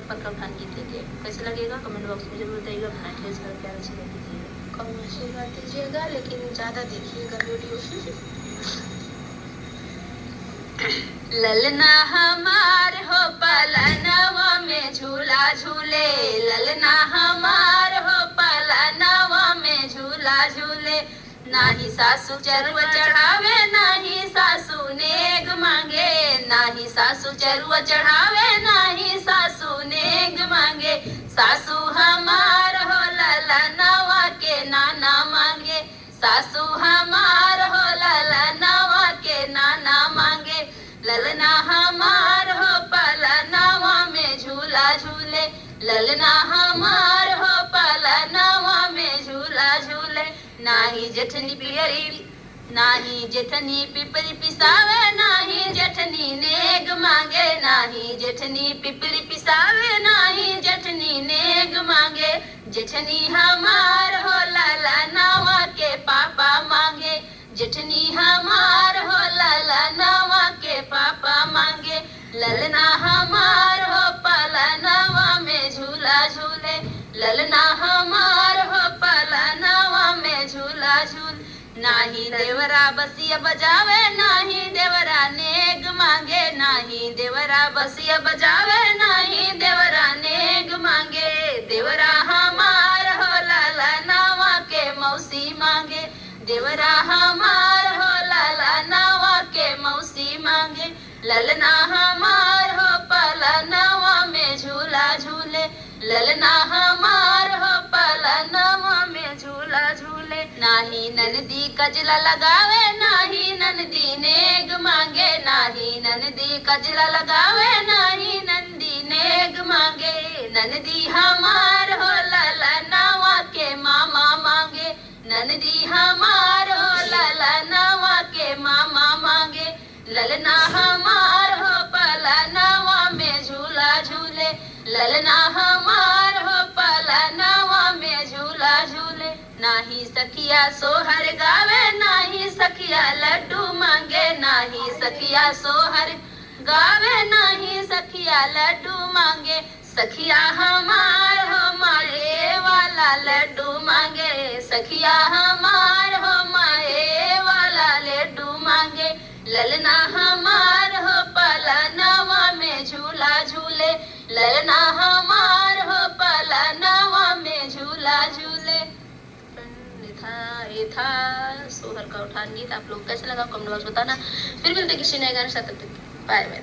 सोहर का उठान गीत लेके। कैसे लगेगा कमेंट बॉक्स में जरूर बताइएगा। अपना ढेर सारा प्यार आशीर्वाद दीजिएगा, कम आशीर्वाद दीजिएगा, लेकिन ज़्यादा देखिएगा वीडियो। ललना हमार हो पलनवा में झूला झूले, ललना हमार हो पलनवा में झूला झूले। नाही सासू चरुआ चढ़ावे, नाही सासू नेग मांगे, नाही सासू चरुआ चढ़ावे, नाही सासू नेग मांगे। सासू हमार हो ललनवा के नाना मांगे, सासू हमार हो ललनवा के नाना मांगे। ललना हमार हो पलनवा में झूला झूले, ललना हमार हो पलनवा में झूला झूले। नाही जेठनी पियरी, नाही जेठनी पिपली पिसावे, नाही जेठनी नेग मांगे, नाही जेठनी पिपली पिसावे, नाही जेठनी नेग मांगे। जेठनी हमार हो ललनवा के पापा मांगे, जेठनी हमार हो ललनवा के पापा मांगे। ललना हमार हो पलनवा में झूला झूले, ललना हमार हो पलनवा में झूला झूल। नाही देवरा बसिया बजावे, नाही देवरा नेग मांगे, नाही देवरा बसिया बजावे, नाही देवरा नेग मांगे। देवरा हमार हो ललनवा के मौसी मांगे, देवरा हमार हो ललनवा के मौसी मांगे। ललना हमार हो पलनवा में झूला झूले, ललना हमार हो पलनवा में झूला झूले। नाही ननदी कजला लगावे, नाही ननदी नेग मांगे, नाही ननदी कजला लगावे, नाही नंदी नेग मांगे। ननदी हमार हो ललनवा के मामा मांगे, ननदी हमार हो ललनवा के मामा मांगे। ललना हमार हो पलनवा में झूला झूले, ललना हमार हो पलनवा में झूला झूले। नाही सखिया सोहर गावे, नाही सखिया लड्डू मांगे, नाही सखिया सोहर गावे, नाही सखिया लड्डू मांगे। सखिया हमार हो माए वाला लड्डू मांगे, सखिया हमार हो माए वाला लड्डू मांगे। ललना हमार हो पलनवा में झूला झूले, ललना हमार हो पलनवा में झूला झूले। ये था सोहर का उठान गीत। आप लोग कैसे लगा कमेंट बॉक्स बताना। फिर मिलते किसी नए गाने के साथ, तब तक बाय बाय।